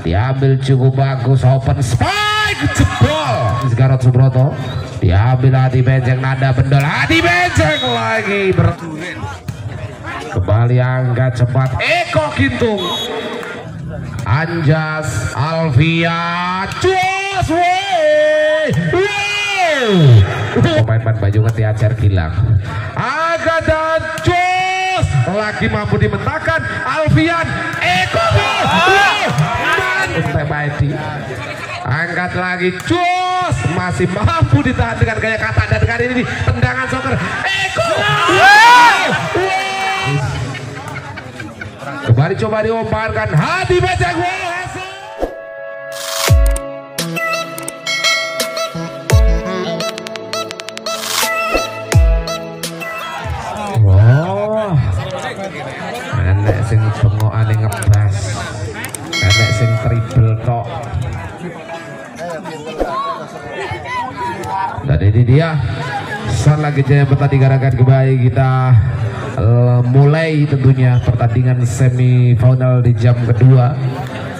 diambil cukup bagus, open spike, jebol Garot Subroto, diambil Hadi Benceng, nada bendol, Hadi Benceng lagi kembali angkat cepat Eko Gintung, Anjas Alfian, cus pemain baju ngetiacer Gilang agak dan cus lagi mampu dimentakkan Alfian Eko angkat lagi cus masih mampu ditahan dengan gaya kata dan kali ini tendangan soccer Eko kembali coba diumpankan Hadi Benceng. Enek sing bengokane ngebas, enek sing triple kok. Dan ini dia saat lagi jaya pertandingan kembali kita mulai tentunya pertandingan semifinal di jam kedua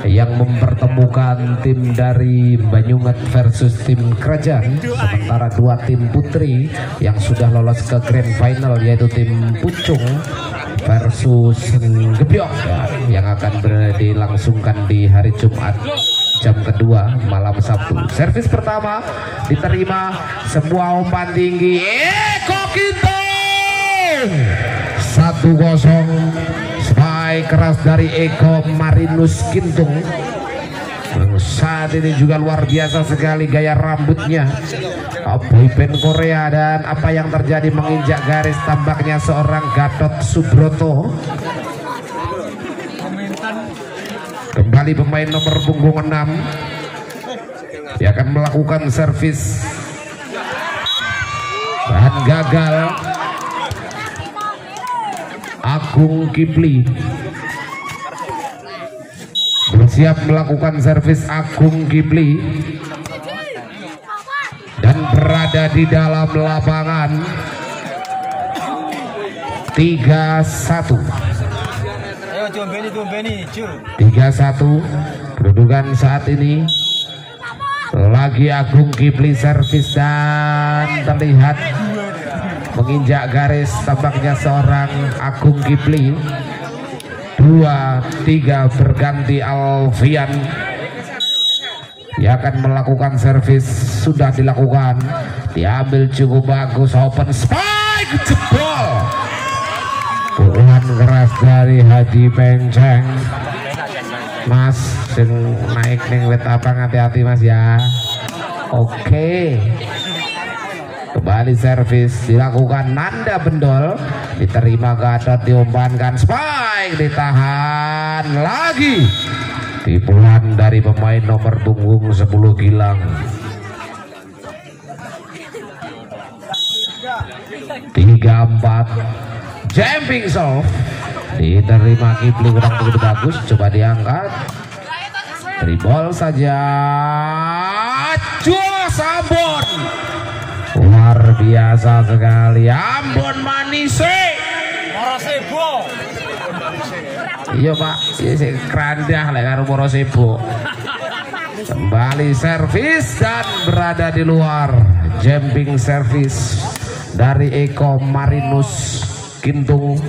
yang mempertemukan tim dari Banyumat versus tim Kerajaan, sementara dua tim putri yang sudah lolos ke grand final yaitu tim Pucung versus Gebyok yang akan dilangsungkan di hari Jumat jam kedua malam Sabtu. Servis pertama diterima sebuah umpan tinggi Eko Gintung 1-0 spike keras dari Eko Marinus Gintung. Saat ini juga luar biasa sekali gaya rambutnya boyband Korea, dan apa yang terjadi menginjak garis tampaknya seorang Gatot Subroto. Kembali pemain nomor punggung 6 dia akan melakukan servis dan gagal. Agung Kipli bersiap melakukan servis. Agung Kipli dan berada di dalam lapangan 3-1 kedudukan saat ini. Lagi Agung Kipli servis dan terlihat menginjak garis tampaknya seorang Agung Kipli. 2-3 berganti Alfian. Dia akan melakukan servis, sudah dilakukan, diambil cukup bagus, open spike, jebol. Pukulan keras dari Hadi Benceng. Mas sing naik ning wit apa, hati-hati Mas ya. Oke. Kembali servis dilakukan, nanda bendol, diterima Gatot, diumpankan spike, ditahan lagi. Tipuan dari pemain nomor punggung 10 Gilang. 3-4 jumping soft, diterima Kipli, kurang begitu bagus, coba diangkat, dribble saja, jos Ambon, luar biasa sekali Ambon Manise. Iya Pak, ini kerandah lah karo Morosebo. Kembali servis dan berada di luar. Jumping servis dari Eko Marinus Gintung.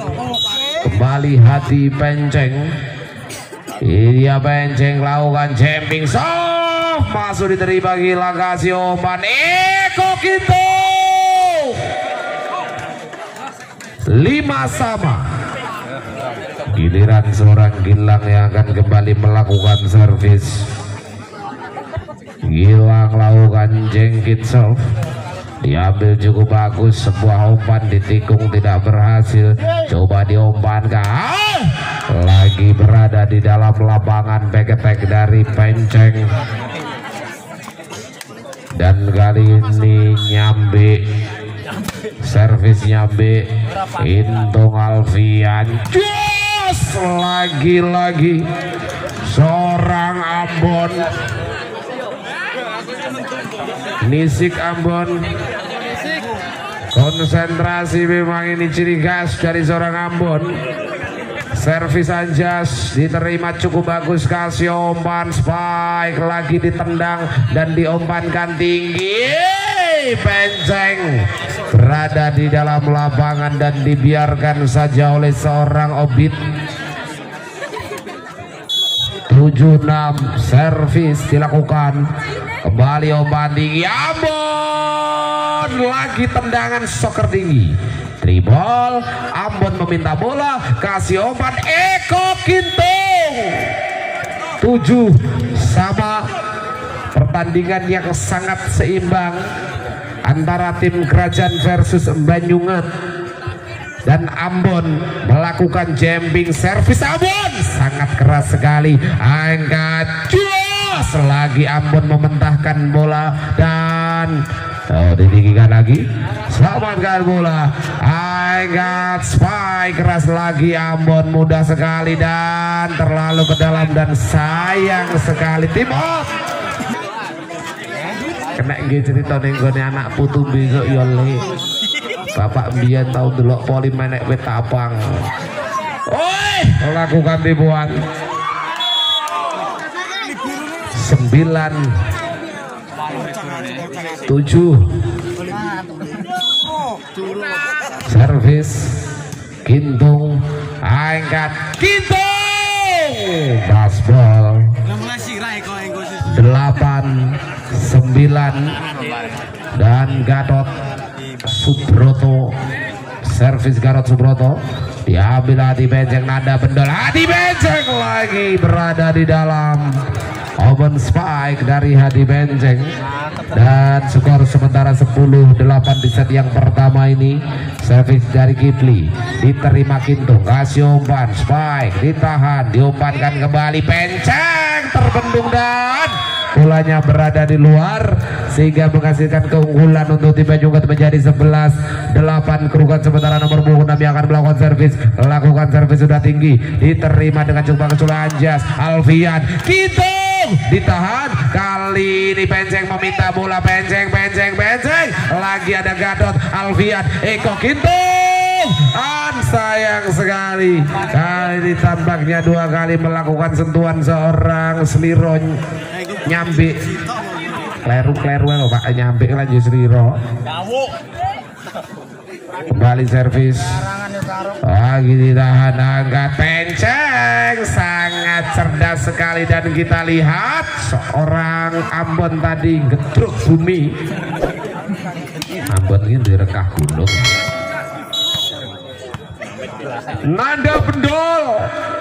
Kembali Hadi Benceng. Iya Benceng lakukan jumping soft, masuk diterima Gilang, kasih umpan Eko Gintung. 5-5. Giliran seorang Gilang yang akan kembali melakukan servis. Gilang lakukan jengkit soft, diambil cukup bagus, sebuah umpan ditikung tidak berhasil, coba diumpankan lagi, berada di dalam lapangan back attack dari Benceng, dan kali ini nyambe servis, nyambe Intung Alfian. Lagi-lagi seorang Ambon, Nisik Ambon, konsentrasi memang ini ciri khas dari seorang Ambon. servis Anjas diterima cukup bagus, kasih umpan spike lagi ditendang dan diumpankan tinggi. Penceng berada di dalam lapangan dan dibiarkan saja oleh seorang Obit. 7-6 servis dilakukan, kembali umpan tinggi, Ambon lagi tendangan soccer tinggi, tribol, Ambon meminta bola, kasih umpan, Eko Gintung. 7 sama, pertandingan yang sangat seimbang antara tim Kerajaan versus Banyungan. Dan Ambon melakukan jumping servis, Ambon sangat keras sekali, angkat jos lagi, Ambon mementahkan bola dan ditinggikan lagi, selamatkan bola, angkat spike keras lagi, Ambon mudah sekali dan terlalu ke dalam dan sayang sekali Timot. Kena cerita nenggone anak putu besok yole. Bapak biyen tahu delok poli menek wit tapang. Oi, lakukan tipuan. 9 7 servis Gintung, angkat Gintung, basball 8 9 dan Gatot Subroto, servis Gatot Subroto diambil Hadi Benceng, nada bendol, Hadi Benceng lagi berada di dalam open spike dari Hadi Benceng dan skor sementara 10-8 di set yang pertama ini. Servis dari Kipli diterima Gintung, kasih umpan spike ditahan, diumpankan kembali, Benceng terbendung dan bolanya berada di luar sehingga menghasilkan keunggulan untuk tim Banyuwangi menjadi 11-8. Kerugian sementara nomor punggung 6 yang akan melakukan servis, lakukan servis sudah tinggi, diterima dengan cukup bagus oleh Anjas, Alfian Gintung ditahan, kali ini Benceng meminta bola, Benceng lagi ada Gatot, Alfian, Eko Gintung, sayang sekali kali ini tampaknya 2 kali melakukan sentuhan seorang Sliro nyambi, kleru loh Pak, nyambi lanjut Sliro. Kembali servis lagi ditahan, angkat, Benceng sangat cerdas sekali dan kita lihat seorang Ambon tadi gedruk bumi. Ambon ini direkah gunung. Nada bendol,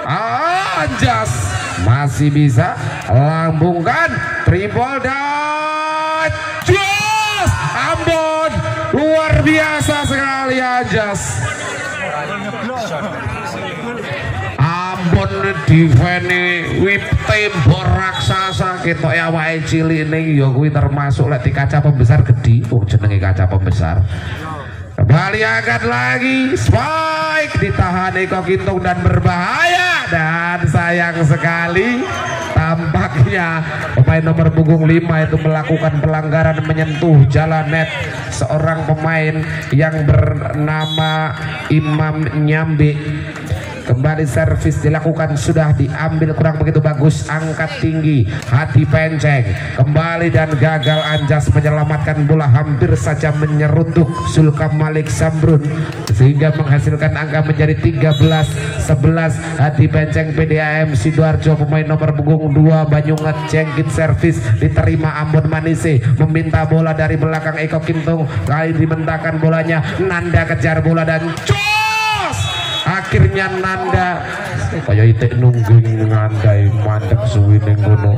Anjas masih bisa lambungkan triple dan jos, Ambon luar biasa sekali Anjas. Ambon defense wip tembok raksasa kita ya wae cilik ning ya kuwi termasuk lek di kaca pembesar gede, jenenge kaca pembesar. Kembali angkat lagi, spike ditahan Eko Gintung dan berbahaya dan sayang sekali tampaknya pemain nomor punggung 5 itu melakukan pelanggaran menyentuh jalan net seorang pemain yang bernama Imam Nyambi. Kembali servis dilakukan, sudah diambil kurang begitu bagus, angkat tinggi Hadi Benceng kembali dan gagal. Anjas menyelamatkan bola, hampir saja menyeruduk Sulkam Malik Sambrun sehingga menghasilkan angka menjadi 13-11. Hadi Benceng PDAM Sidoarjo pemain nomor punggung 2 Banyuwangi jengkit servis diterima Ambon Manise, meminta bola dari belakang Eko Gintung, kali dimentahkan bolanya, Nanda kejar bola dan akhirnya Nanda kayak itik nungging ngandai mandek suwi ning kono.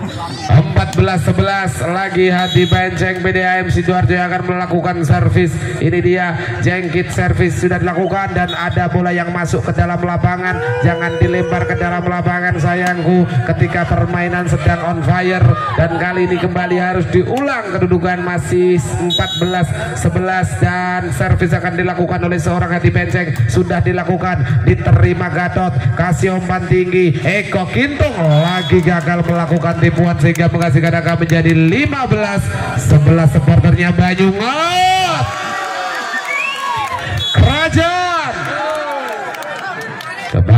14-11 lagi Hadi Benceng PDAM Sidoarjo yang akan melakukan servis. Ini dia jengkit servis sudah dilakukan dan ada bola yang masuk ke dalam lapangan. Jangan dilempar ke dalam lapangan sayangku ketika permainan sedang on fire, dan kali ini kembali harus diulang. Kedudukan masih 14-11 dan servis akan dilakukan oleh seorang Hadi Benceng. Sudah dilakukan, diterima Gatot, kasih umpan tinggi, Eko Gintung lagi gagal melakukan tipuan sehingga menghasilkan angka menjadi 15-11. supporternya Banyuwangi. Kerajaan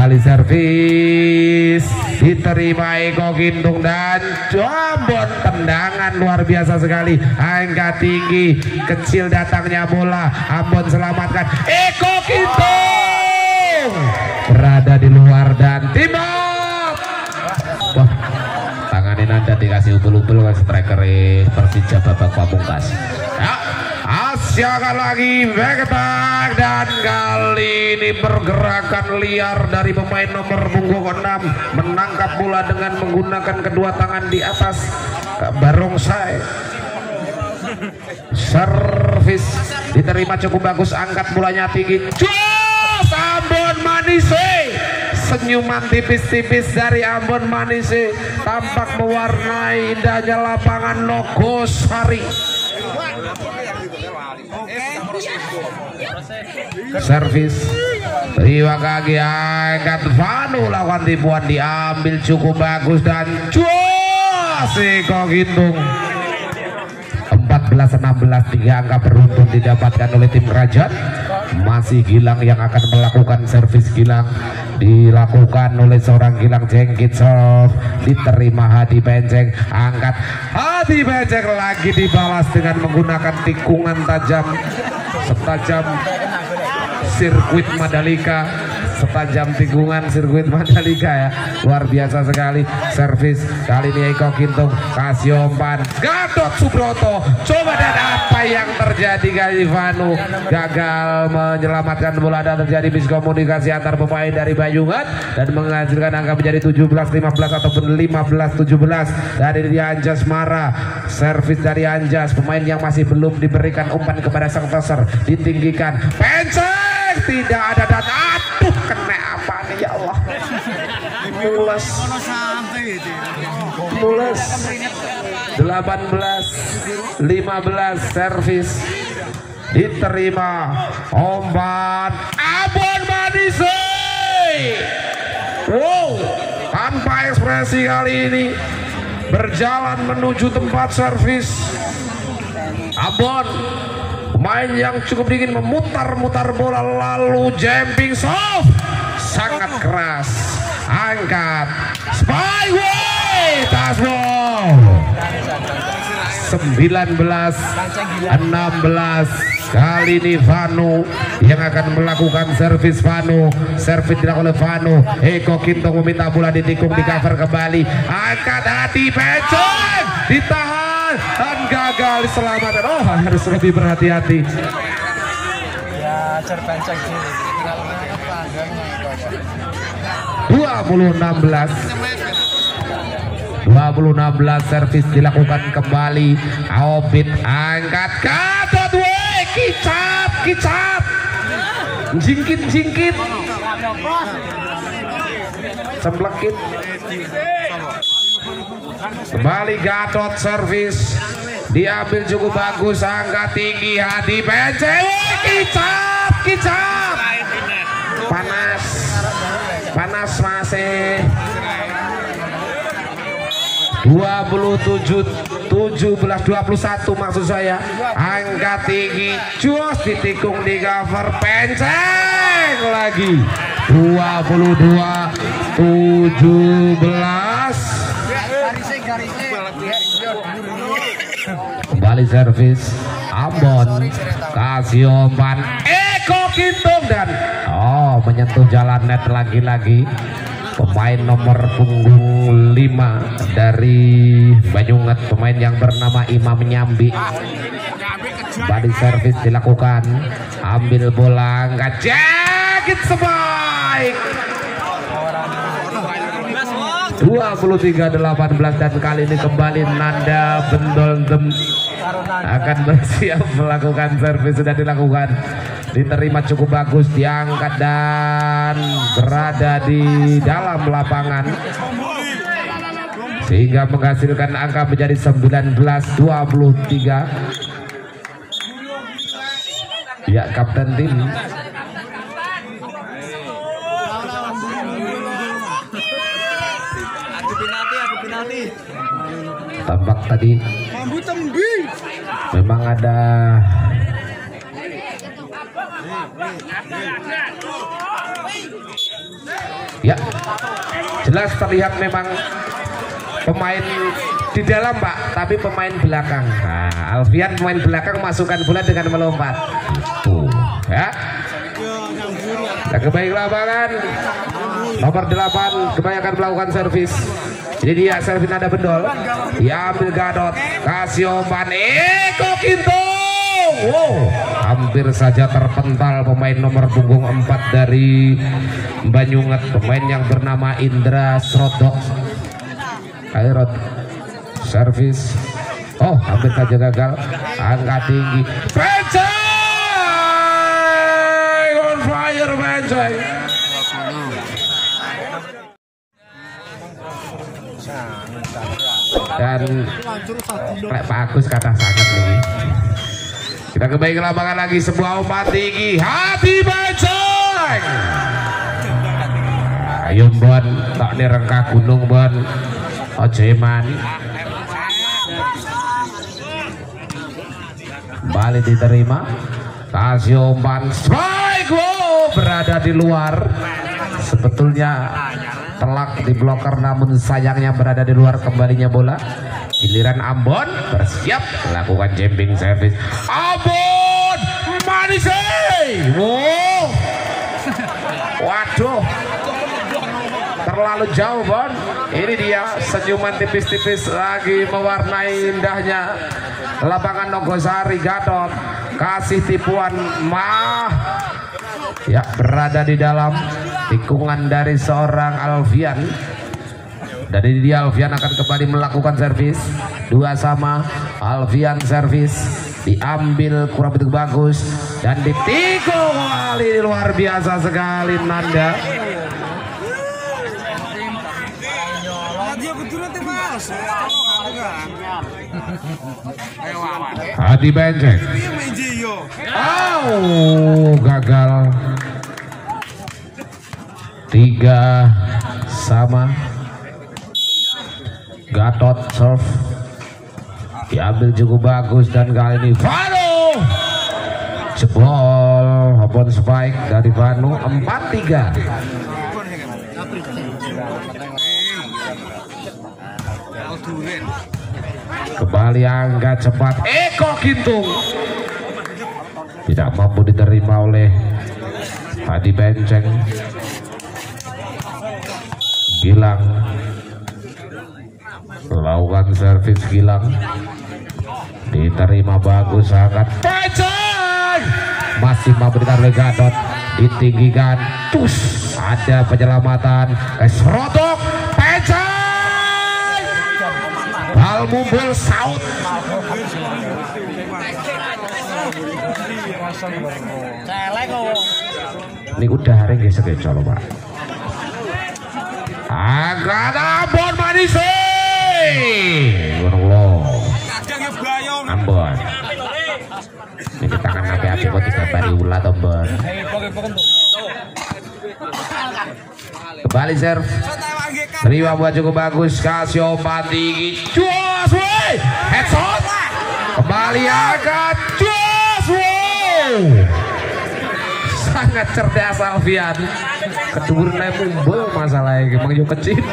kembali servis diterima Eko Gintung dan Ambon, tendangan luar biasa sekali, angka tinggi, kecil datangnya bola, Ambon selamatkan, Eko Gintung berada di luar dan timot. Wah, tanganin Anda dikasih ubel-ubel ke striker Persija babak pamungkas. Ya, Asyaka lagi back attack, dan kali ini pergerakan liar dari pemain nomor punggung 6 menangkap bola dengan menggunakan kedua tangan di atas barongsai. Servis diterima cukup bagus, angkat bolanya tinggi, jos Ambon Manise. Senyuman tipis-tipis dari Ambon Manise tampak mewarnai indahnya lapangan Nogosari. Servis terima kaki, angkat Vanu, lawan tipuan diambil cukup bagus dan jos Eko Gintung. 14-16, 3 angka beruntun didapatkan oleh tim Kerajaan. Masih Gilang yang akan melakukan servis. Gilang dilakukan oleh seorang Gilang Jengkit, serve diterima Hadi Penceng, angkat Hadi Penceng lagi dibalas dengan menggunakan tikungan tajam setajam sirkuit Mandalika, setajam tikungan sirkuit Mandalika ya, luar biasa sekali. Servis kali ini Eko Gintung kasih umpan Gatot Subroto, coba, dan apa yang terjadi kali Vanu gagal menyelamatkan bola dan terjadi miskomunikasi antar pemain dari Bayungan dan menghasilkan angka menjadi 17-15 ataupun 15-17 dari Anjas Mara. Servis dari Anjas, pemain yang masih belum diberikan umpan kepada sang toser, ditinggikan Penceng, tidak ada, dan aduh kena apa nih ya Allah, mules 18-15. Servis diterima umpan Ambon Manise. Wow, tanpa ekspresi kali ini berjalan menuju tempat servis. Ambon, pemain yang cukup dingin, memutar-mutar bola lalu jumping soft sangat keras, angkat spyway tasbol. 19-16 kali ini Vanu yang akan melakukan servis. Vanu, servis dilakukan oleh Vanu. Eko Gintung meminta bola ditikung, di cover kembali, angkat Hadi Penceng, ditahan dan gagal diselamatkan. Oh, harus lebih berhati-hati. Ya, Penceng 20-16, servis dilakukan kembali. Aobit angkat Gatot, kicap, jingkit, semblekit. Kembali Gatot, servis diambil cukup bagus, angkat tinggi Hadi Penceng, kicap, panas masih. 17-21 maksud saya, angkat tinggi, jos ditikung di cover Penceng lagi. 22-17 kembali servis. Ambon kasih umpan Eko Gintung dan menyentuh jalan net lagi-lagi pemain nomor punggung 5 dari Banyuwangi, pemain yang bernama Imam Nyambi. Body service dilakukan, ambil bola, angkat jakit sebaik. 23-18 dan kali ini kembali Nanda Bendol akan bersiap melakukan servis. Sudah dilakukan, diterima cukup bagus, diangkat dan berada di dalam lapangan sehingga menghasilkan angka menjadi 19-23. Ya, kapten tim tampak tadi memang ada Ya, jelas terlihat memang pemain di dalam Pak, tapi pemain belakang. Nah, Alfian pemain belakang masukkan bola dengan melompat. Ya. Kita kembali ke lapangan. Nomor 8 kebanyakan melakukan servis. Jadi dia servis nada bendol. Diambil Gadot, kasih umpan Eko Gintung. Wow, hampir saja terpental pemain nomor punggung 4 dari Banyunget, pemain yang bernama Indra Srodok. Airot servis. Oh, hampir saja gagal. Angkat tinggi. Benceng on fire, Benceng. Dan Pak Agus kata sangat nih. Kita kembali ke lapangan lagi, sebuah umpan tinggi. Hati Benceng. Ayo Bon, tak nih rengkah gunung Bon. Ojeman. Kembali diterima. Kasih umpan strike. Wow, berada di luar. Sebetulnya telak di bloker, namun sayangnya berada di luar kembalinya bola. Giliran Ambon bersiap melakukan jumping service. Ambon Manise. Wow. Waduh, terlalu jauh Bon. Ini dia senyuman tipis-tipis lagi mewarnai indahnya lapangan Nogosari. Gadot kasih tipuan ya, berada di dalam tikungan dari seorang Alfian. Dari dia Alfian akan kembali melakukan servis. 2-2. Alfian servis diambil kurang begitu bagus dan ditikung kali, luar biasa sekali Nanda. Hati Benceng. Oh, gagal. 3-3. Gatot serve diambil cukup bagus dan kali ini Vanu jebol. Open spike dari Vanu. 4-3. Kembali angkat cepat Eko Gintung, tidak mampu diterima oleh Hadi Benceng. Gilang melakukan servis. Gilang diterima bagus sangat. Benceng masih memberikan oleh Gadot, ditinggikan. Tus, ada penyelamatan. Srodok. Benceng bal mumbul saut. Ini udah hari gesek coba Pak. Agak Ambon Manise. Ambon. Ini tangan hati-hati kok 3 bari ulat Ambon. Kembali serve. Terima buat cukup bagus. Kasih umpan tinggi. Jos, wey. Headshot. Kembali angkat. Jos, wow. Sangat cerdas Alfian. Keduren mumbul masalahnya. Emang yuk kecil.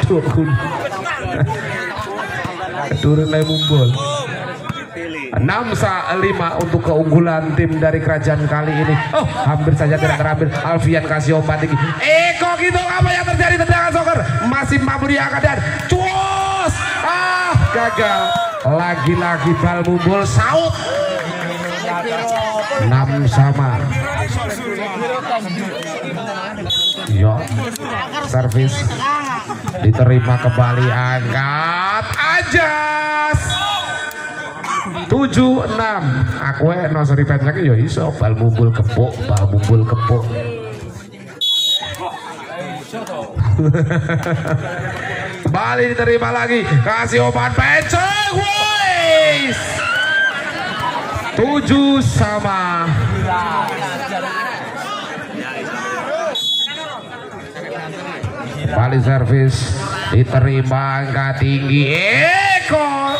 Keduren mumbul. 6-5 untuk keunggulan tim dari kerajaan kali ini. Oh, hampir saja tidak terambil. Alfian kasih umpan tinggi. Eko Gintung, apa yang terjadi? Tendangan soccer masih mampu diangkat dan cuos. Gagal. Lagi-lagi bal mumbul saut. 6-6. Yo, servis diterima kembali, angkat Ajas. 7-6. Aku no seri Benceng ya iso bal mumbul kepuk, bal mumbul kepuk. Kembali diterima lagi, kasih umpan Benceng. Wis 7-sama. Kembali servis diterima, angka tinggi Eko.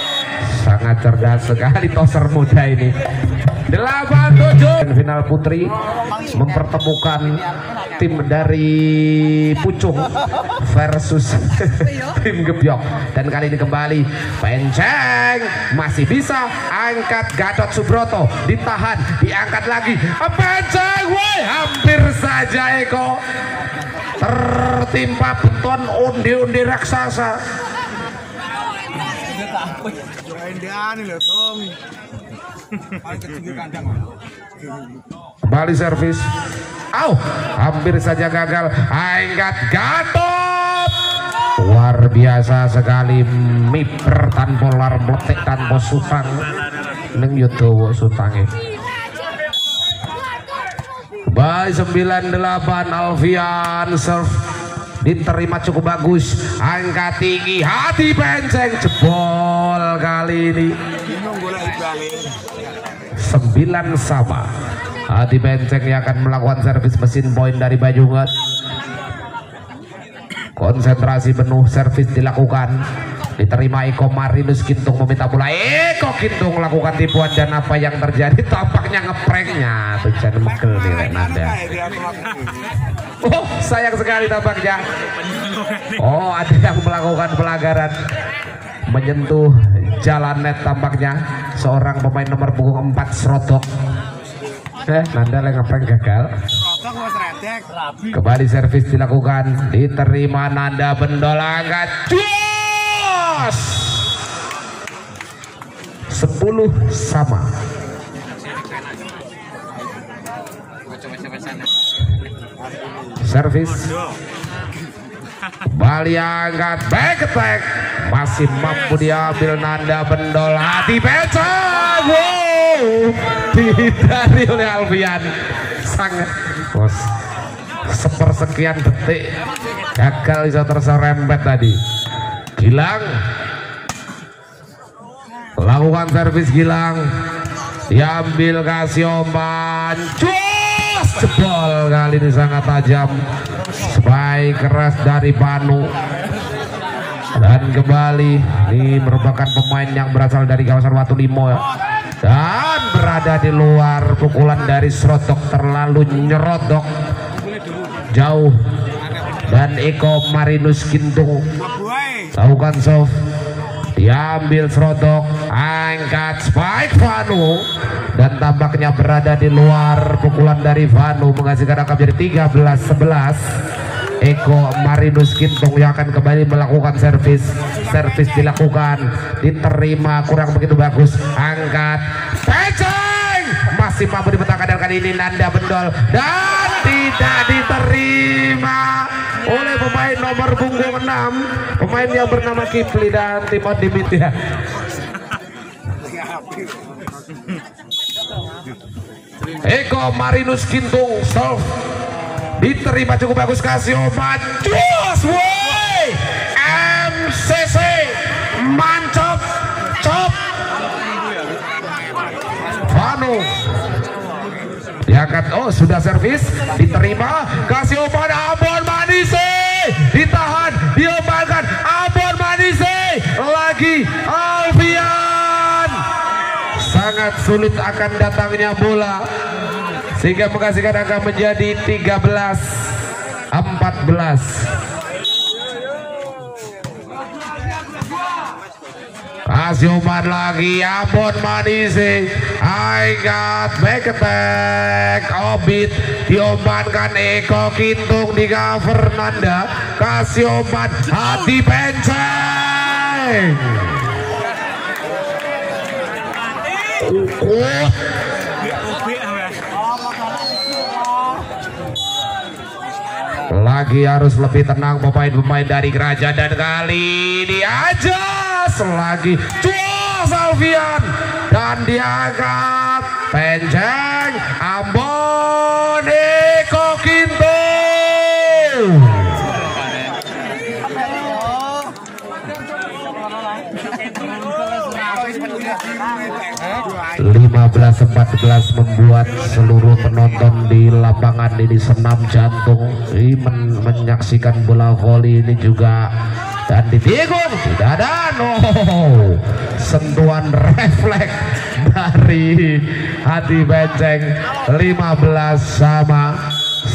Sangat cerdas sekali toser muda ini. 8-7. Final putri mempertemukan tim dari Pucung versus tim Gebyok. Dan kali ini kembali Penceng masih bisa angkat Gatot Subroto, ditahan, diangkat lagi Penceng, woi hampir saja Eko tertimpa beton undi-undi raksasa. Kembali servis, hampir saja gagal. Angkat Gatot, luar biasa sekali, miper tanpa lar meletek tanpa sutang neng Yodowo sutangnya. Kembali 98 Alfian serve diterima cukup bagus, angkat tinggi, hati Penceng jebol kali ini 9 sama. Hati Penceng yang akan melakukan servis mesin poin dari Bajungan. Konsentrasi penuh, servis dilakukan, diterima Eko Marinus Gintung meminta bola. Eko Gintung lakukan tipuan dan apa yang terjadi tampaknya ngepranknya tujuan megel nih Renanda. Oh sayang sekali tampaknya. Oh ada yang melakukan pelanggaran, menyentuh jalan net tampaknya seorang pemain nomor punggung 4 Srodok. Nanda yang ngeprank gagal. Kembali servis dilakukan, diterima Nanda Bendol, angkat jos 10 sama. Servis kembali angkat, back attack masih mampu diambil Nanda Bendol, hati Penceng, dihindari oleh Alfian. Sangat bos, sepersekian detik gagal bisa terserempet tadi. Gilang lakukan servis, Gilang diambil Kasioman, jos jebol kali ini sangat tajam, spike keras dari Panu. Dan kembali ini merupakan pemain yang berasal dari kawasan Watu Limo dan berada di luar pukulan dari Srodok, terlalu nyerodok jauh. Dan Eko Marinus Gintung lakukan soft, diambil Srodok, angkat spike Vanu dan tampaknya berada di luar pukulan dari Vanu, menghasilkan angka jadi 13-11. Eko Marinus Gintung yang akan kembali melakukan servis. Servis dilakukan, diterima kurang begitu bagus, angkat Penceng masih mampu dibentangkan, dan kali ini Nanda Bendol dan tidak diterima oleh pemain nomor punggung 6, pemain yang bernama Kipli dan Timon Dimitya. Eko Marinus Gintung solve, diterima cukup bagus, Kasioman jos, woi MCC mancop cop Vanu diangkat, sudah servis, diterima Kasioman, Ambon Manise ditahan, diombalkan Ambon Manise lagi Alfian. Sangat sulit akan datangnya bola sehingga menghasilkan angka menjadi 13-14. Kasioman lagi, Ambon Manise, angkat back attack, Obit diombankan, Eko Gintung di cover Nanda, Kasioman, hati Penceng. Lagi harus lebih tenang pemain-pemain dari Kerajaan, dan kali ini aja lagi jos Alfian dan diangkat Penceng, Ambon, Eko Gintung. 15-14 membuat seluruh penonton di lapangan ini senam jantung menyaksikan bola voli ini juga. Dan ditikung, tidak ada sentuhan refleks dari hati Penceng. 15 sama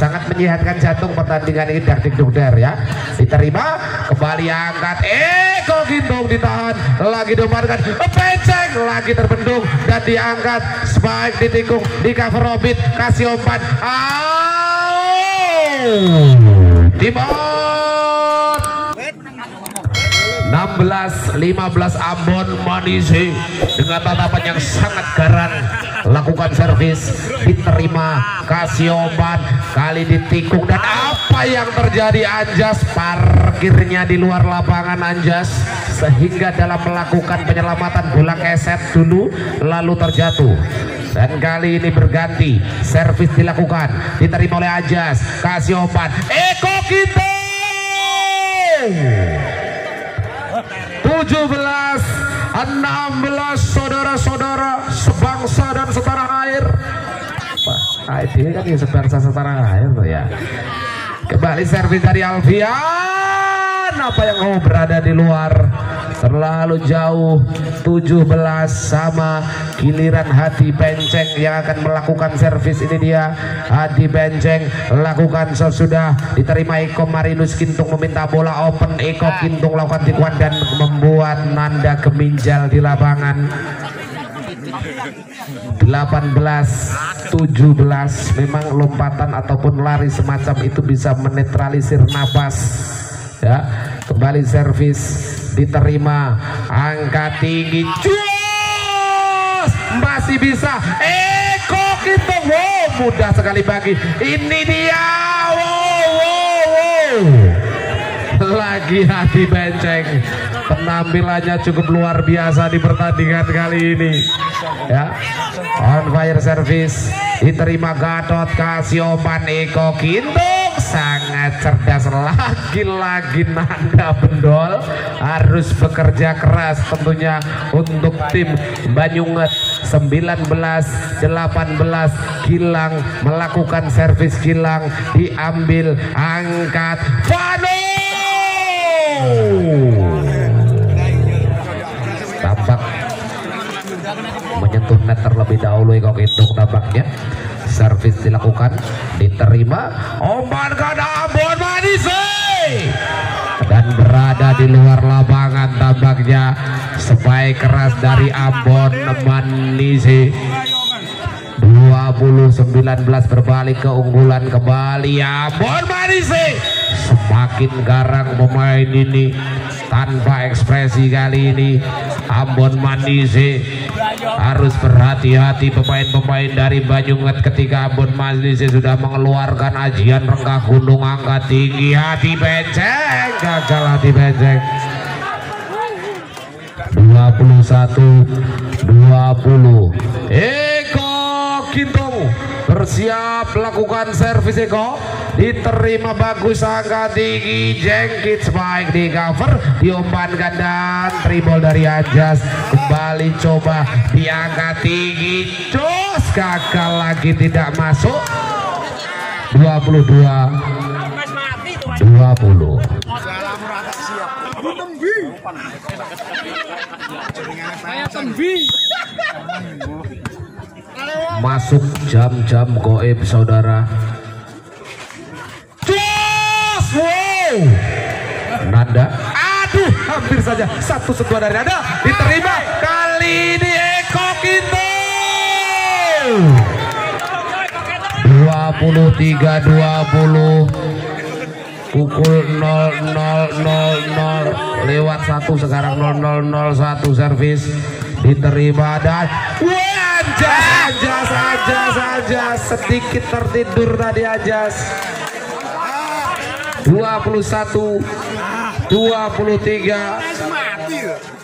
sangat menyehatkan jantung pertandingan ini. Dak dikdukder ya, diterima kembali angkat Eko Gintung, ditahan lagi diumpankan penceng lagi terbendung dan diangkat spike ditikung di cover Robit kasih umpan Timot 16-15 Ambon Manise dengan tatapan yang sangat garang lakukan servis, diterima kasih umpan kali ditikung dan apa yang terjadi Anjas parkirnya di luar lapangan Anjas sehingga dalam melakukan penyelamatan bola keset dulu lalu terjatuh. Dan kali ini berganti, servis dilakukan, diterima oleh Anjas, kasih umpan Eko Gintung 17-16 saudara-saudara sebangsa dan setanah air. Wah, ini kan ya sebangsa setanah air tuh ya. Kembali servis dari Alfian, apa yang mau berada di luar terlalu jauh. 17 sama, giliran Hadi Benceng yang akan melakukan servis. Ini dia Hadi Benceng lakukan sesudah diterima Eko Marinus Gintung meminta bola open. Eko Gintung lakukan tikuan dan membuat nanda geminjal di lapangan. 18-17 memang lompatan ataupun lari semacam itu bisa menetralisir napas ya. Kembali servis diterima angkat tinggi cus masih bisa Eko Gintung. Wow, mudah sekali bagi ini dia. Wow. Lagi Hadi Benceng penampilannya cukup luar biasa di pertandingan kali ini ya. On fire service diterima Gatot kasih umpan Eko Gintung sangat cerdas, lagi-lagi nanda bendol harus bekerja keras tentunya untuk tim Banyumet. 19-18 Gilang melakukan servis, Gilang diambil angkat Vano tampak menyentuh net terlebih dahulu. Eko Gintung tampaknya servis dilakukan, diterima umpan ke Ambon Manise dan berada di luar lapangan tampaknya spike keras dari Ambon Manise. 20-19 berbalik keunggulan kembali Ambon Manise. Semakin garang pemain ini tanpa ekspresi kali ini. Ambon Manise harus berhati-hati pemain-pemain dari Banyumet ketika Ambon Manise sudah mengeluarkan ajian rengkah gunung angkat tinggi. Hadi Benceng gagal, Hadi Benceng. 21-20 Eko Gintung bersiap melakukan servis. Eko diterima bagus angkat tinggi, jengkit spike di cover, diumpankan dan tribol dari Anjas. Kembali coba diangkat tinggi, cus gagal lagi, tidak masuk. 22-20 masuk jam-jam goib saudara. Wow, nanda, aduh hampir saja satu sentuhan dari nanda, diterima kali ini Eko Gintung. 23-20 pukul 00:00 lewat 1 sekarang 00:01 servis diterima dan Anjas sedikit tertidur tadi Anjas. 21-23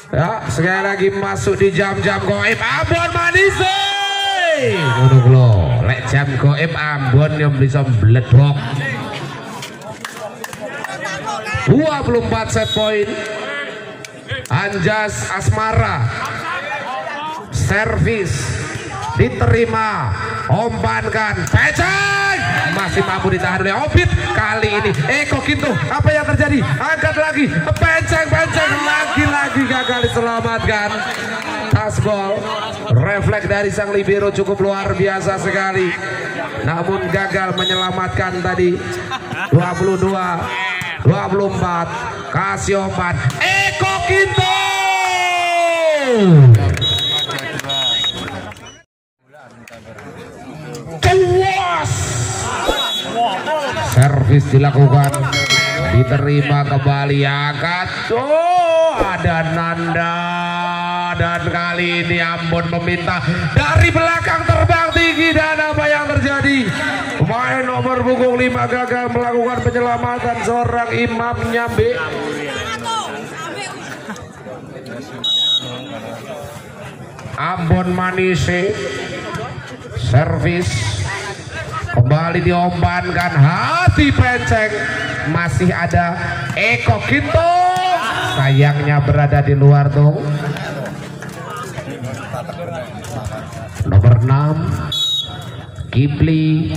ya, sekali lagi masuk di jam-jam goib Ambon Manise. Lek jam goib Ambon yang bisa mledok. 24 set point Anjas Asmara. Servis diterima, umpankan Peceng masih mampu ditahan oleh Obit. Kali ini Eko Gintung, apa yang terjadi? Angkat lagi Peceng lagi gagal diselamatkan. Tasbol refleks strike dari sang libero cukup luar biasa sekali, namun gagal menyelamatkan tadi. 22 24 kasih umpan Eko Kinto. Kewas, servis dilakukan, diterima kembali, angkat. Ada Nanda, dan kali ini Ambon meminta dari belakang terbang tinggi, dan apa yang terjadi? Pemain nomor punggung 5 gagal melakukan penyelamatan seorang Imam Nyambe. Ambon Manise servis kembali diombankan, hati penceng, masih ada Eko Kinto, sayangnya berada di luar tuh. Nomor 6 Kipli,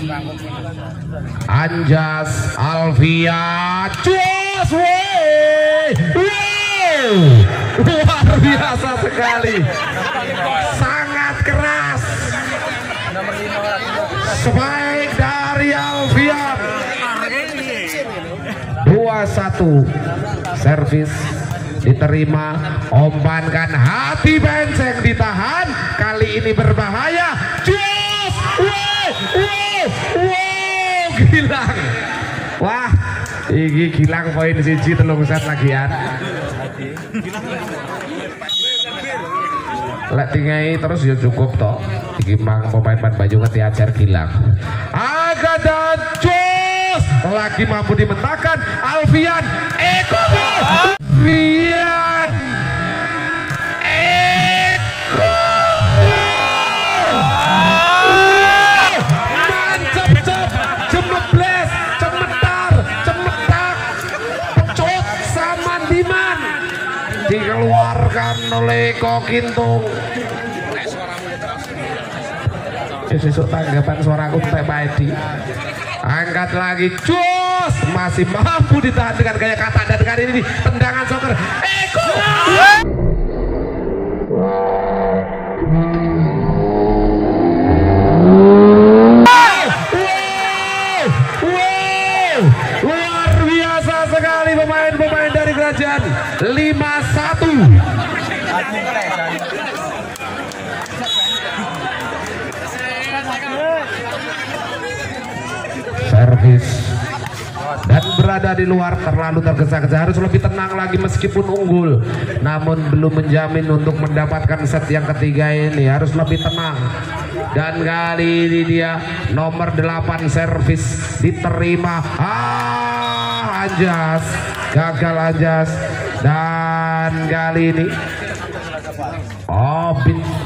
Anjas, Alvia, Jos, luar biasa sekali, sangat keras. Spike dari Alfian. 2-1 servis diterima, ombankan, hati benceng, ditahan, kali ini berbahaya. Jos, Gilang, wah ini Gilang poin siji telung set lagian. Lek tingai terus ya cukup toh. Iki mang pemain baju ngetiajar Gilang. Agak dan Jos lagi mampu dimentahkan. Alfian, Eko, Alfian, Eko, mancep, cemebles, cemetar, cemetak, pecut sama Diman, dikeluarkan oleh Eko Kintung. Sesuk tanggapan suaraku tak Paedi. Angkat lagi, Jos masih mampu ditahan dengan gaya kata, dan kali ini tendangan soccer Eko. Luar biasa sekali pemain-pemain dari Kerajaan. 5-1. Servis dan berada di luar, terlalu tergesa-gesa, harus lebih tenang lagi meskipun unggul, namun belum menjamin untuk mendapatkan set yang ketiga ini, harus lebih tenang. Dan kali ini dia nomor 8 servis diterima, Anjas, gagal Anjas, dan kali ini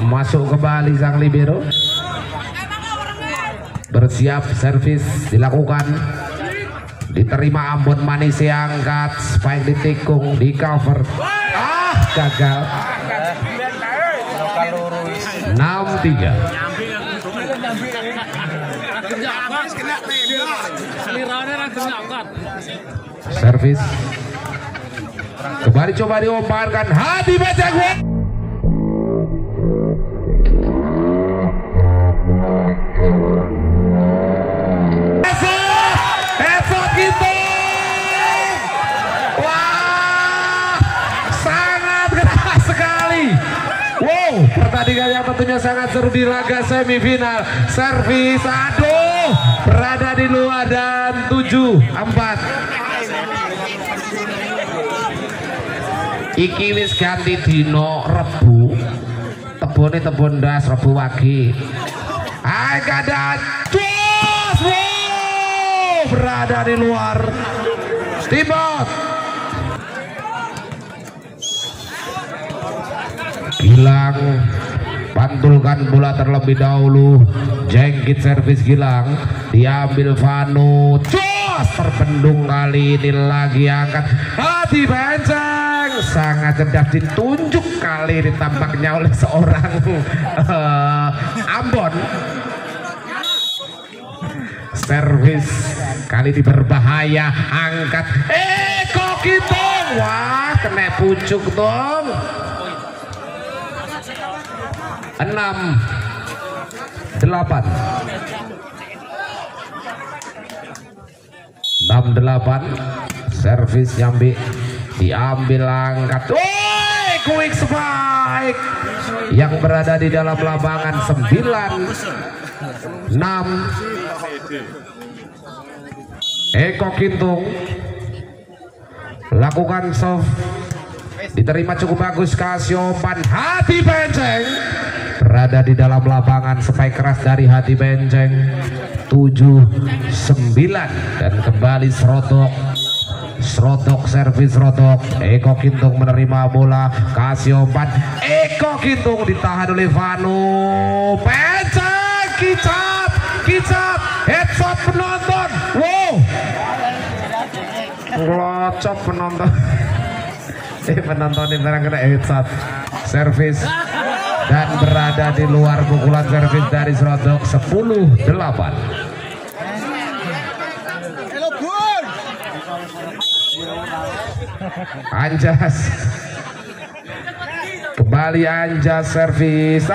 masuk kembali sang libero. Bersiap, servis dilakukan, diterima Ambon Manise, angkat, spike ditikung, di cover, gagal. 6-3. Servis kembali coba diumpankan, hati becek. Pertandingan yang tentunya sangat seru di laga semifinal. Servis, aduh, berada di luar, dan 7-4. Iki wis ganti dino Rebu, tebone tebon das Rebu wagi. Agak Jos, berada di luar. Steamboat Gilang pantulkan bola terlebih dahulu, jengkit servis Gilang, diambil Vano, Jos terbendung, kali ini lagi angkat, hati benceng, sangat cerdas ditunjuk kali ini tampaknya oleh seorang Ambon. Servis kali ini berbahaya, angkat Eko Kintung, wah kena pucuk dong. 6 Servis Jambi diambil, angkat, quick spike yang berada di dalam lapangan. 9-6. Eko Gintung lakukan serve, diterima cukup bagus. Kasiopan, Hati Benceng berada di dalam lapangan. Spike keras dari Hati Benceng. 7-9 dan kembali Srodok servis Srodok. Eko Gintung menerima bola. Kasiopan, Eko Gintung ditahan oleh Vano. Benceng, kicap, headshot penonton. Wow, ngelocok penonton. Penonton ini barang kena headshot. Servis dan berada di luar pukulan servis dari Srodok. 10-8. Anjas kembali, Anjas servis.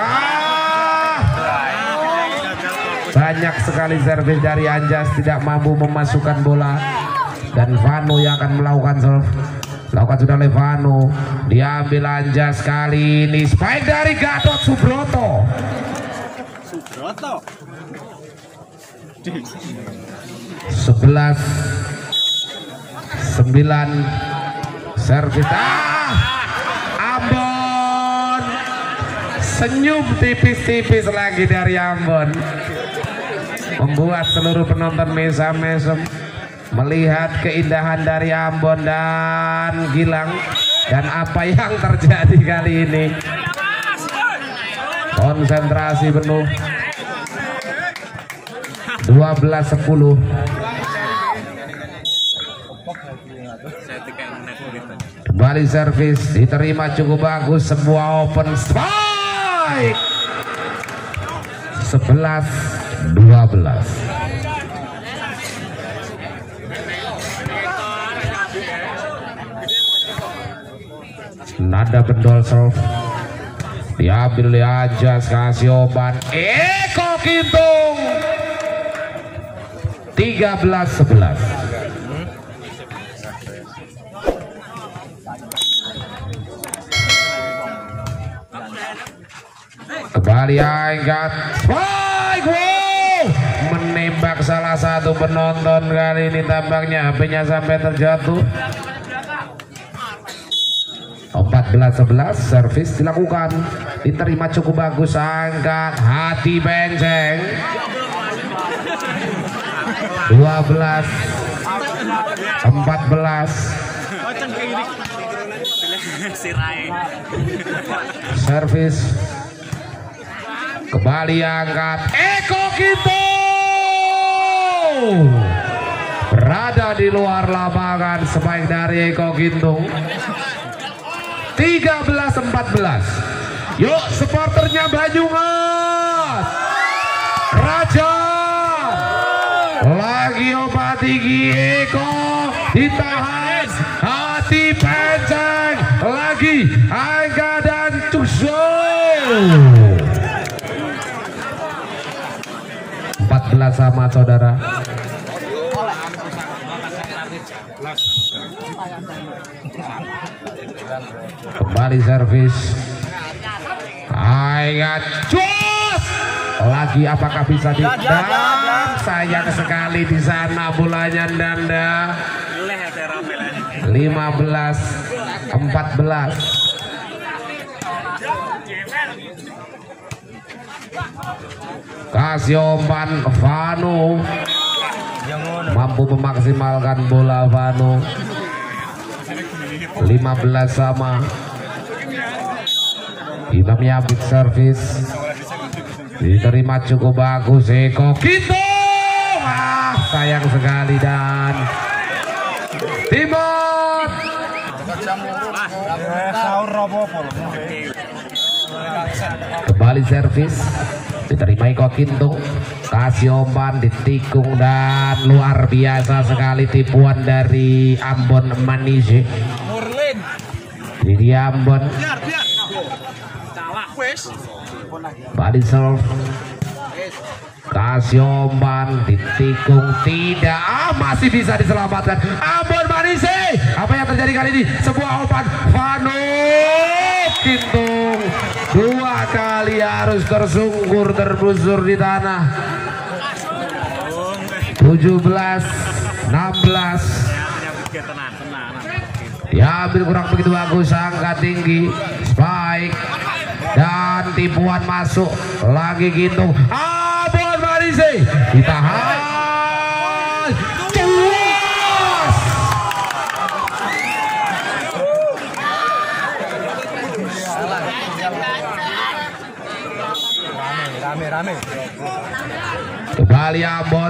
Banyak sekali servis dari Anjas, tidak mampu memasukkan bola. Dan Vano yang akan melakukan serve. Lakukan sudah oleh Vano, diambil Anjas kali ini. Spike dari Gatot Subroto. 11-9 servis. Ambon, senyum tipis-tipis lagi dari Ambon, membuat seluruh penonton mesem-mesem melihat keindahan dari Ambon dan Gilang. Dan apa yang terjadi kali ini, konsentrasi penuh. 12-10. Kembali servis, diterima cukup bagus. Sebuah open spike. 11-12. Nada Bendol serve, diambil oleh Anjas. Kasiopan, Eko Gintung. 13-11. Kembali angkat spike. Wow, menembak salah satu penonton kali ini, tampaknya HP-nya sampai terjatuh. 14-11. Servis dilakukan, diterima cukup bagus. Angkat, Hati Benceng. 12-14. Servis kembali angkat. Eko Gintung berada di luar lapangan. Spike dari Eko Gintung. 13-14. Yuk supporternya Banyumas, Kerajaan lagi obat tinggi. Eko ditahan, Hati Benceng lagi, angka dan tusuk. 14 sama saudara. Kembali servis, angkat, cus lagi. Apakah bisa ditendang? Sayang sekali di sana bolanya Danda. 15-14. Kasiopan, Vano mampu memaksimalkan bola. Vano 15 sama. Imam Yabik servis, diterima cukup bagus. Eko Gintung, sayang sekali. Dan Timot kembali servis, diterima Eko Gintung. Kasiopan ditikung dan luar biasa sekali tipuan dari Ambon Manise. Ini Ambon body serve, Kasioman ditikung tidak, masih bisa diselamatkan. Ambon Manise, apa yang terjadi kali ini? Sebuah umpan Vano Kintung dua kali harus tersungkur terbusur di tanah. 17-16 diambil kurang begitu bagus, angka tinggi spike dan tipuan masuk lagi Kintung. Ambon Manise ditahan, cuas. Rame. Kembali Ambon,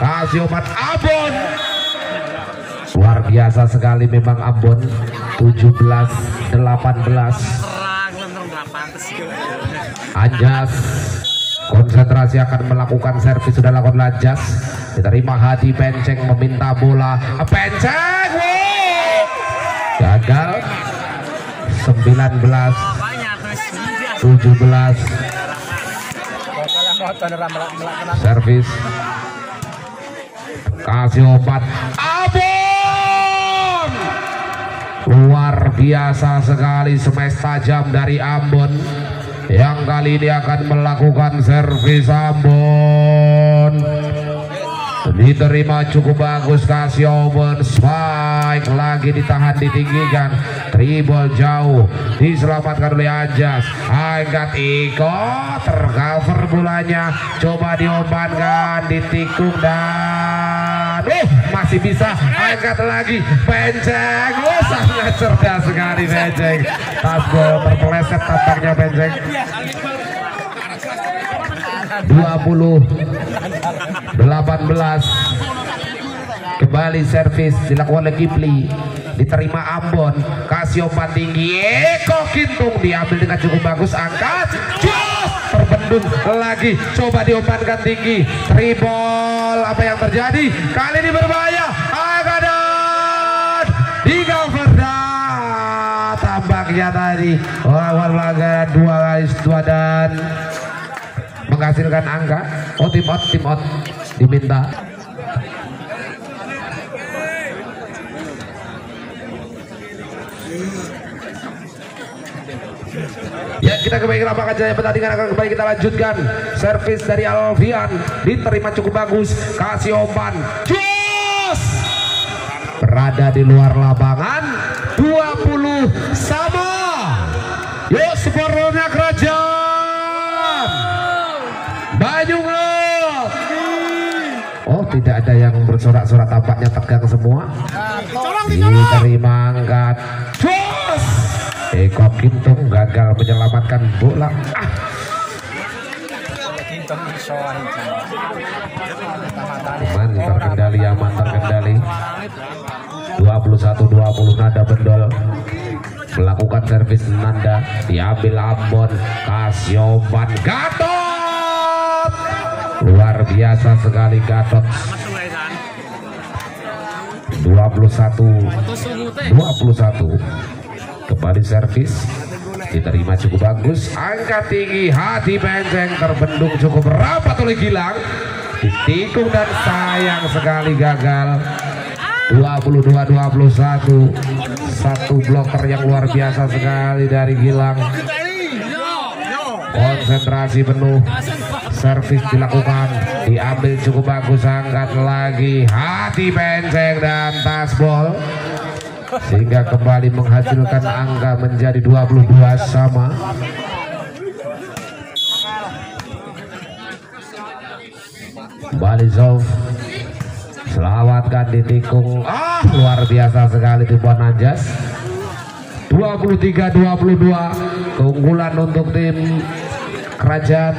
kasih obat Ambon. Luar biasa sekali memang Ambon. 17-18. Anjas konsentrasi akan melakukan servis, sudah lakukan Lanjas, diterima Hadi Penceng meminta bola. Penceng gagal. 19-17 servis, kasih obat Ambon. Luar biasa sekali smash tajam dari Ambon yang kali ini akan melakukan servis. Ambon diterima cukup bagus, kasih Ambon, spike lagi ditahan, ditinggikan, dribble jauh, diselamatkan oleh Anjas, angkat Iko, tercover bolanya, coba diumpankan, ditikung dan masih bisa, angkat lagi Penceng. Sangat cerdas sekali Penceng, tasbol terpeleset tampaknya Penceng. 20-18 kembali servis dilakukan oleh Kipli, diterima Ambon, kasih umpan tinggi, Eko Kintung diambil dengan cukup bagus, angkat, jos, terbendung lagi, coba diumpankan tinggi, tribol, apa yang terjadi kali ini berbahaya, angkat di cover tampaknya tadi awal pelanggaran 2 kali dan menghasilkan angka. Tim out diminta. Ya, kita kembali ke lapangan Jaya, pertandingan akan kembali kita lanjutkan. Servis dari Alfian diterima cukup bagus, kasih umpan, cus, berada di luar lapangan. 20 sama. Yuk sportnya Kerajaan Banyumas. Oh, tidak ada yang bersorak-sorak, tampaknya tegang semua. Diterima, angkat, cus, Eko Kintung gagal menyelamatkan bola. Aman terkendali, aman terkendali. 21-20 Nanda Bendol melakukan servis. Nanda diambil Ambon, Kasioman, Gatot, luar biasa sekali Gatot. 21-21 kembali servis, diterima cukup bagus, angkat tinggi, Hadi Penceng terbendung cukup rapat oleh Gilang, ditikung dan sayang sekali gagal. 22-21, satu bloker yang luar biasa sekali dari Gilang. Konsentrasi penuh, servis dilakukan, diambil cukup bagus, angkat lagi, Hadi Penceng dan tasbol, sehingga kembali menghasilkan angka menjadi 22 sama. Balizov selamatkan, ditikung, luar biasa sekali tipuan Anjas. 23-22 keunggulan untuk tim Kerajaan.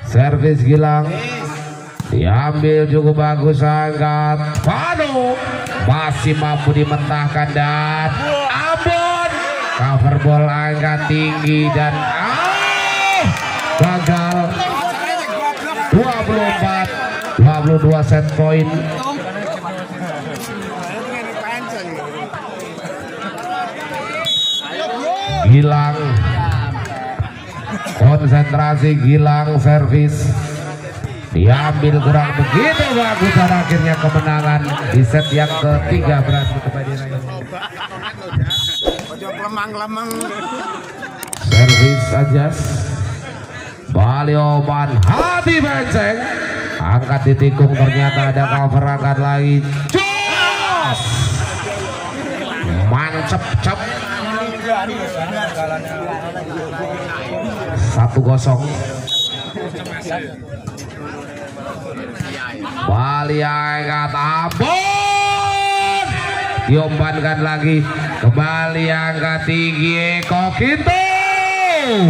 Servis Gilang diambil cukup bagus, angkat, Vano masih mampu dimentahkan dan Ambon cover ball, angkat tinggi dan gagal. 24-22 set point. Gilang konsentrasi. Gilang servis diambil kurang begitu bagus dan akhirnya kemenangan di set yang ketiga berhasil kembali servis Ajas Balioman hati benceng angkat di tikung, ternyata ada cover, angkat lagi, jos mancep cep 1-0. Bali angkat Ambon diombankan lagi, kembali angkat tinggi Eko Kinto 1-1.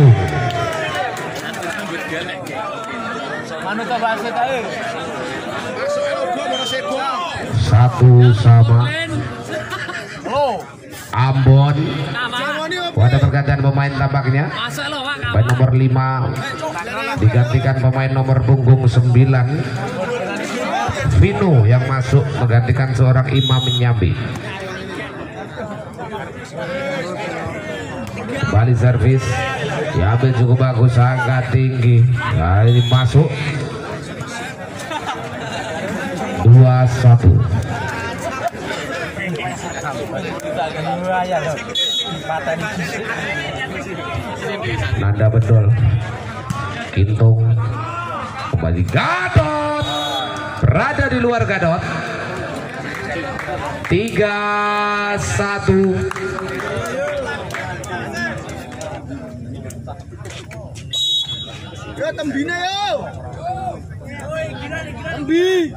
Ambon ada pergantian pemain tampaknya, pemain nomor 5 digantikan pemain nomor punggung 9 Vino yang masuk menggantikan seorang Imam Nyambi. Kembali servis diambil cukup bagus, angkat tinggi, nah, ini masuk 2-1. Nanda bedol Kintung kembali, Gadot berada di luar, Gadot 3-1.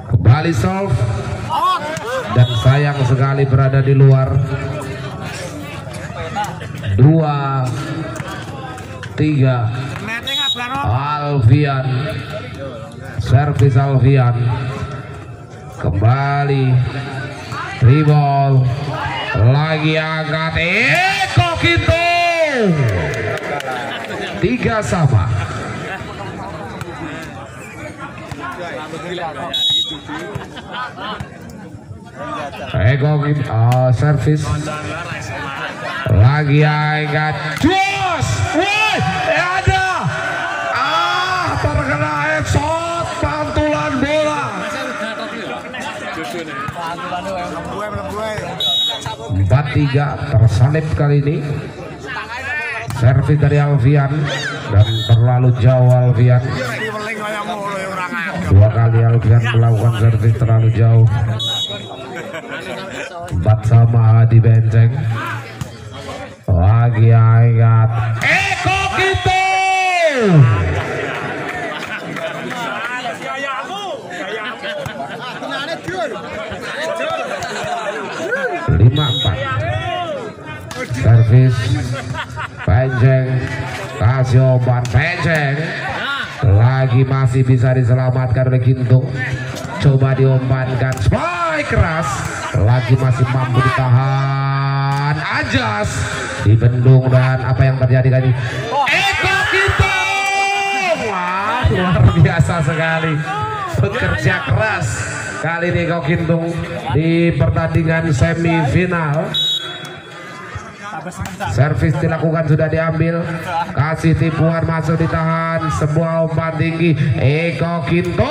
Kembali solve dan sayang sekali berada di luar. 2-3. Alfian servis, Alfian kembali dribble lagi, angkat Eko Kinto 3-3. Eko Kinto servis lagi, angkat jos, ada terkena headshot, pantulan bola 4-3. tersalip kali ini servis dari Alfian dan terlalu jauh. Alfian 2 kali Alfian melakukan servis terlalu jauh. 4-3 di benceng lagi, angkat Eko Kinto 5-4. servis Benceng kasih obat, Benceng lagi masih bisa diselamatkan oleh Kinto, coba diombankan, spike keras lagi masih mampu ditahan. Ajas dibendung dan apa yang terjadi kali Eko Kinto, wah luar biasa sekali bekerja keras kali ini Eko Kinto di pertandingan semifinal. Servis dilakukan, sudah diambil, kasih tipuan, masuk ditahan, sebuah umpan tinggi Eko Kinto,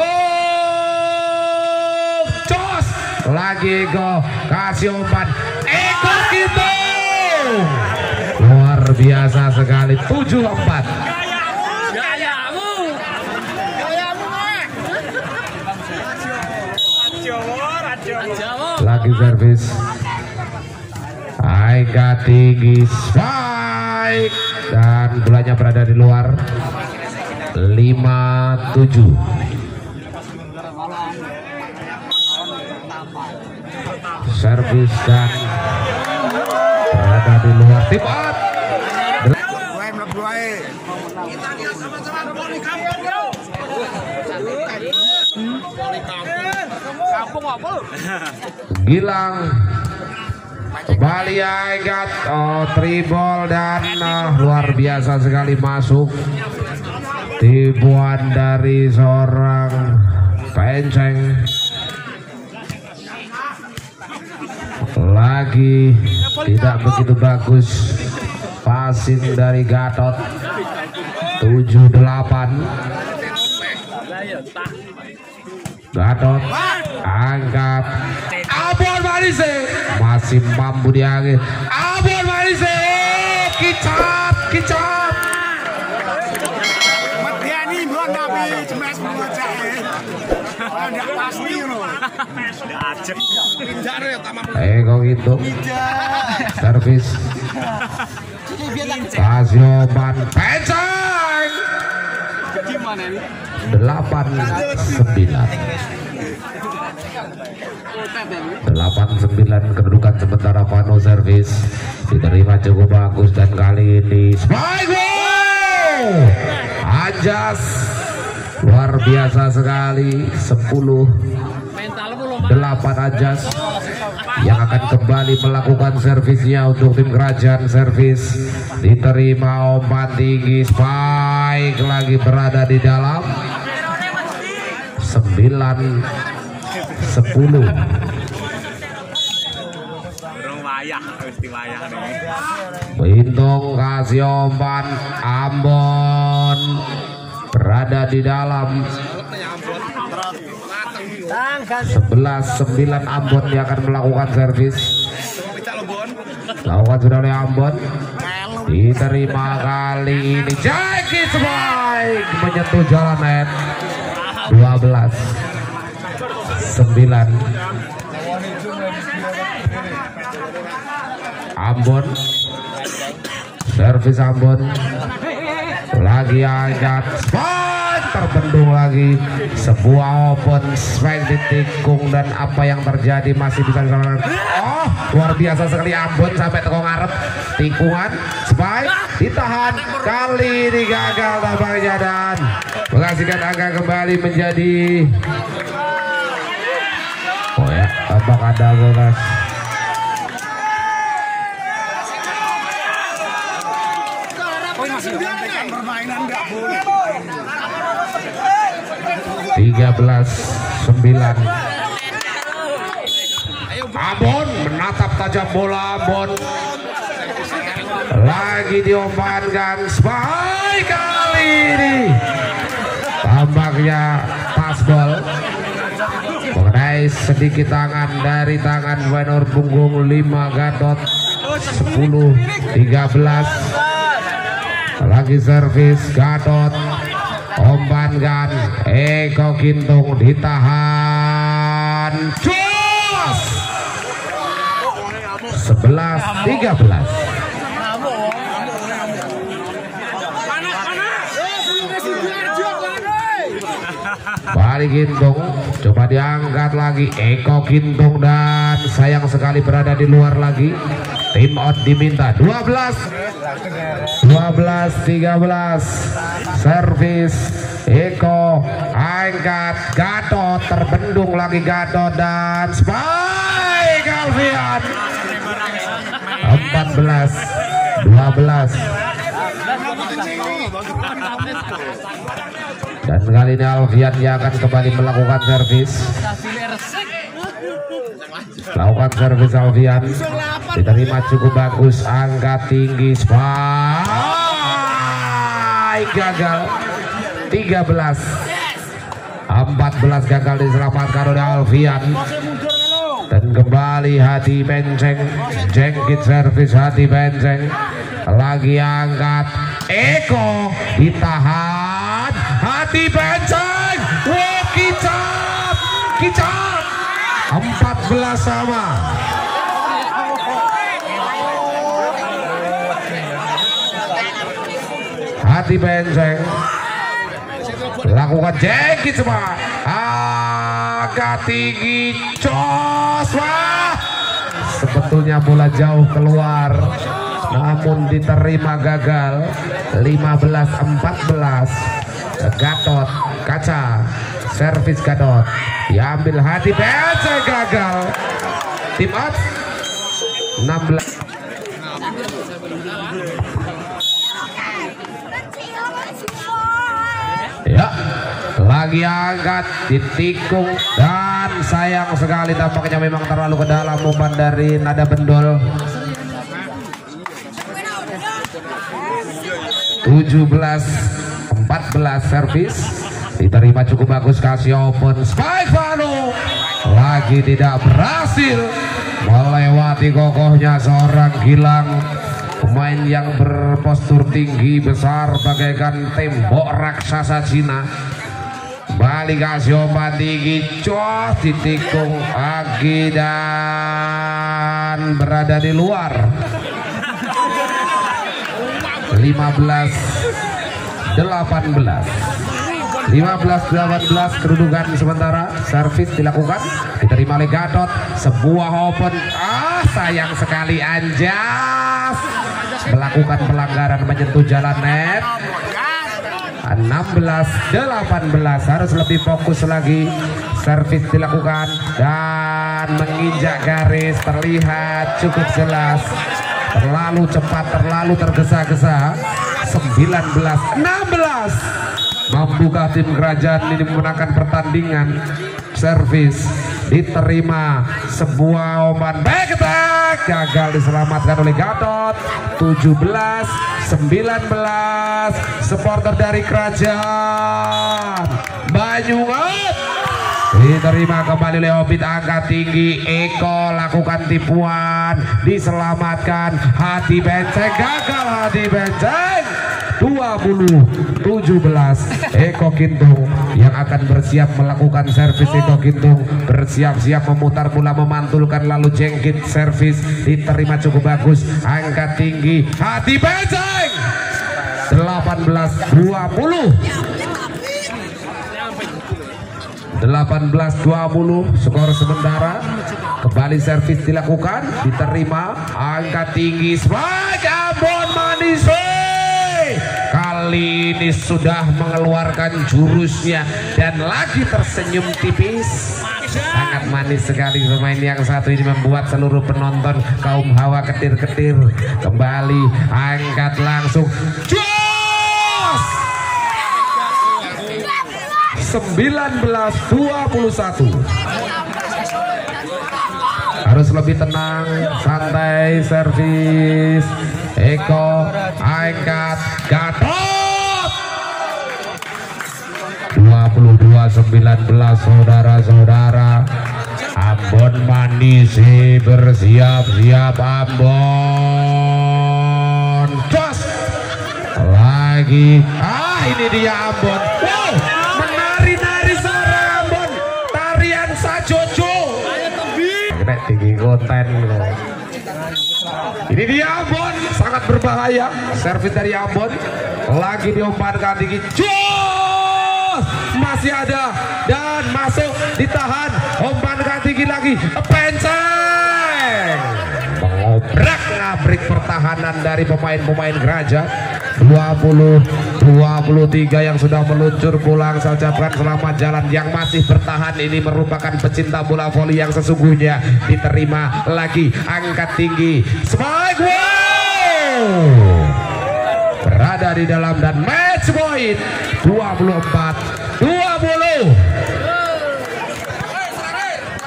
jos lagi Eko kasih umpan, Eko Kinto luar biasa sekali 7-4. Lagi servis angkat tinggi, spike dan bolanya berada di luar. 5-7. Servis dan berada di luar. Tip out. Gilang kembali angkat, tribol dan luar biasa sekali masuk tipuan dari seorang Benceng. Lagi tidak begitu bagus passing dari Gatot. 7-8. Gatot angkat, Ambon Marise masih mampu diangin, Ambon Marise kicap. Eko gitu servis Kasioban pencang 8-9 kedudukan sementara. Vano servis diterima cukup bagus dan kali ini spike Anjas luar biasa sekali. 10-8 Anjas yang akan kembali melakukan servisnya untuk tim kerajaan. Servis diterima, umpan tinggi, spike lagi berada di dalam. 9-10. Bintong kasih umpan, Ambon berada di dalam. 11-9 Ambon yang akan melakukan servis. Lakukan sudah oleh Ambon, diterima kali ini Jackie spike menyentuh jalan net. 12-9 Ambon servis. Ambon lagi angkat, spike terbendung lagi. Sebuah open spike ditikung dan apa yang terjadi masih bisa diselamatkan. Oh, luar biasa sekali Ambon sampai teko ngarep. Tikungan spike ditahan, kali ini gagal tampaknya dan menghasilkan angka kembali menjadi tambah ada bonus. Permainan nggak boleh. 13-9 Ambon menatap tajam bola. Ambon lagi diumpankan spike kali ini tampaknya tasbol mengenai sedikit tangan dari tangan Wenor punggung 5 Gatot. 10-13 lagi servis Gatot, umpankan Eko Gintung ditahan, cus 11-13. Balik Gintung, coba diangkat lagi Eko Gintung dan sayang sekali berada di luar lagi. Tim out diminta. 12-13 servis Eko angkat, Gatot terbendung lagi Gatot dan spike Alfian. 14-12 dan kali ini Alfian yang akan kembali melakukan servis. Lakukan servis Alfian, diterima cukup bagus, angkat tinggi, spike gagal. 13-14 gagal diselamatkan oleh Alfian. Dan kembali Hadi Benceng, jengkit servis Hadi Benceng, lagi angkat Eko ditahan, Hadi Benceng, wow, kicap 14 sama. Hadi Benceng lakukan jengkit semua, agak tinggi, cos, wah, sebetulnya bola jauh keluar namun diterima gagal. 15-14 Gatot kaca servis Gatot diambil Hadi Benceng gagal. Tim out 16. Ya, lagi angkat ditikung dan sayang sekali tampaknya memang terlalu ke dalam umpan dari Nada Bendol. 17-14 14 servis diterima cukup bagus, kasih open spike Vano lagi tidak berhasil melewati kokohnya seorang Gilang, pemain yang berpostur tinggi besar bagaikan tembok raksasa Cina. Balik kasih umpan tinggi, cos ditikung lagi dan berada di luar. 15-18 kedudukan sementara. Servis dilakukan, diterima oleh Gatot, sebuah open, sayang sekali Anjas melakukan pelanggaran menyentuh jalan net. 16-18 harus lebih fokus lagi. Servis dilakukan dan menginjak garis, terlihat cukup jelas, terlalu cepat, terlalu tergesa-gesa. 19-16 mampukah tim kerajaan ini memenangkan pertandingan? Servis diterima, sebuah umpan back attack gagal diselamatkan oleh Gatot. 17-19 supporter dari kerajaan Banyuwangi diterima kembali oleh Obit, angkat tinggi, Eko lakukan tipuan, diselamatkan. Hadi Benceng gagal, Hadi Benceng. 20-17 Eko Gintung yang akan bersiap melakukan servis. Eko Gintung bersiap-siap memutar bola, memantulkan, lalu jengkit servis diterima cukup bagus, angkat tinggi, Hadi Benceng. 18-20 skor sementara. Kembali servis dilakukan, diterima, angkat tinggi, spike Ambon Manise. Kali ini sudah mengeluarkan jurusnya dan lagi tersenyum tipis. Sangat manis sekali pemain yang satu ini, membuat seluruh penonton kaum hawa ketir-ketir. Kembali angkat langsung, jos. 19-21 harus lebih tenang, santai. Servis Eko, angkat, Gatot. 22-19 saudara-saudara. Ambon Manise bersiap-siap. Ambon jos lagi, ini dia Ambon. Wow, menari-nari seorang Ambon, tarian Sajojo tinggi konten. Ini dia Ambon, sangat berbahaya. Servis dari Ambon lagi diumpankan tinggi, jos, masih ada dan masuk, ditahan, umpankan tinggi lagi, Benceng ngobrak-ngabrik pertahanan dari pemain-pemain kerajaan. 20-23 yang sudah meluncur pulang. Saya ucapkan selamat jalan yang masih bertahan. Ini merupakan pecinta bola voli yang sesungguhnya. Diterima lagi, angkat tinggi, spike, wow, berada di dalam dan match point. 24-20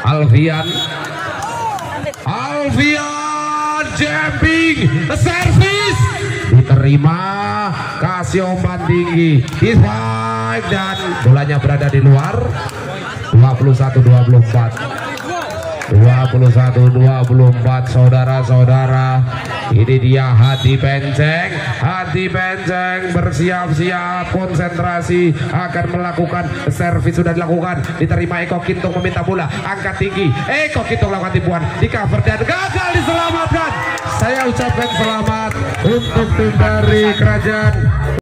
Alfian jumping servis diterima, kasih umpan tinggi, spike dan bolanya berada di luar. 21-24 saudara-saudara. Ini dia Hadi Benceng. Hadi Benceng bersiap-siap, konsentrasi, akan melakukan servis. Sudah dilakukan, diterima. Eko Gintung meminta bola, angkat tinggi, Eko Gintung lakukan tipuan, di cover dan gagal diselamatkan. Saya ucapkan selamat untuk tim dari kerajaan